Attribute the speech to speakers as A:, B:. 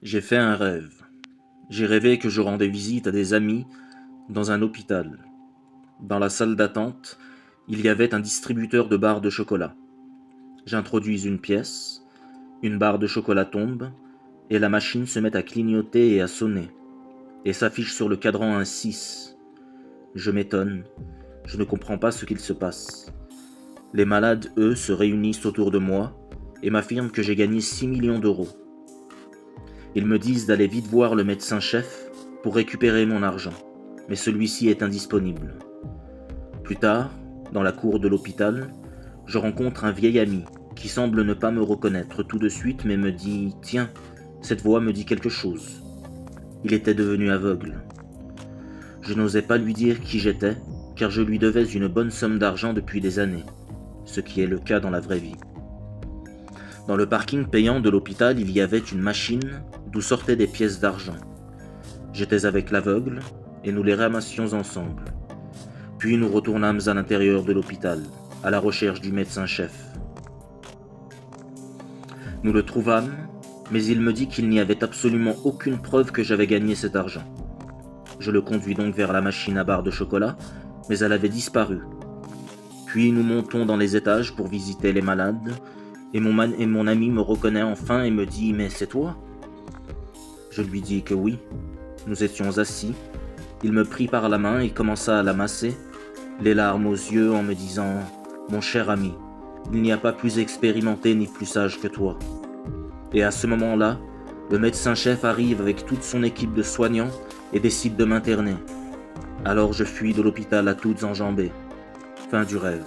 A: J'ai fait un rêve. J'ai rêvé que je rendais visite à des amis dans un hôpital. Dans la salle d'attente, il y avait un distributeur de barres de chocolat. J'introduis une pièce, une barre de chocolat tombe, et la machine se met à clignoter et à sonner, et s'affiche sur le cadran un 6. Je m'étonne, je ne comprends pas ce qu'il se passe. Les malades, eux, se réunissent autour de moi et m'affirment que j'ai gagné 6 millions d'euros. Ils me disent d'aller vite voir le médecin-chef pour récupérer mon argent, mais celui-ci est indisponible. Plus tard, dans la cour de l'hôpital, je rencontre un vieil ami qui semble ne pas me reconnaître tout de suite mais me dit « Tiens, cette voix me dit quelque chose ». Il était devenu aveugle. Je n'osais pas lui dire qui j'étais, car je lui devais une bonne somme d'argent depuis des années, ce qui est le cas dans la vraie vie. Dans le parking payant de l'hôpital, il y avait une machine d'où sortaient des pièces d'argent. J'étais avec l'aveugle et nous les ramassions ensemble. Puis nous retournâmes à l'intérieur de l'hôpital, à la recherche du médecin-chef. Nous le trouvâmes, mais il me dit qu'il n'y avait absolument aucune preuve que j'avais gagné cet argent. Je le conduis donc vers la machine à barres de chocolat, mais elle avait disparu. Puis nous montons dans les étages pour visiter les malades, et mon ami me reconnaît enfin et me dit « Mais c'est toi ?» Je lui dis que oui. Nous étions assis. Il me prit par la main et commença à la masser, les larmes aux yeux, en me disant « Mon cher ami, il n'y a pas plus expérimenté ni plus sage que toi. » Et à ce moment-là, le médecin-chef arrive avec toute son équipe de soignants et décide de m'interner. Alors je fuis de l'hôpital à toutes enjambées. Fin du rêve.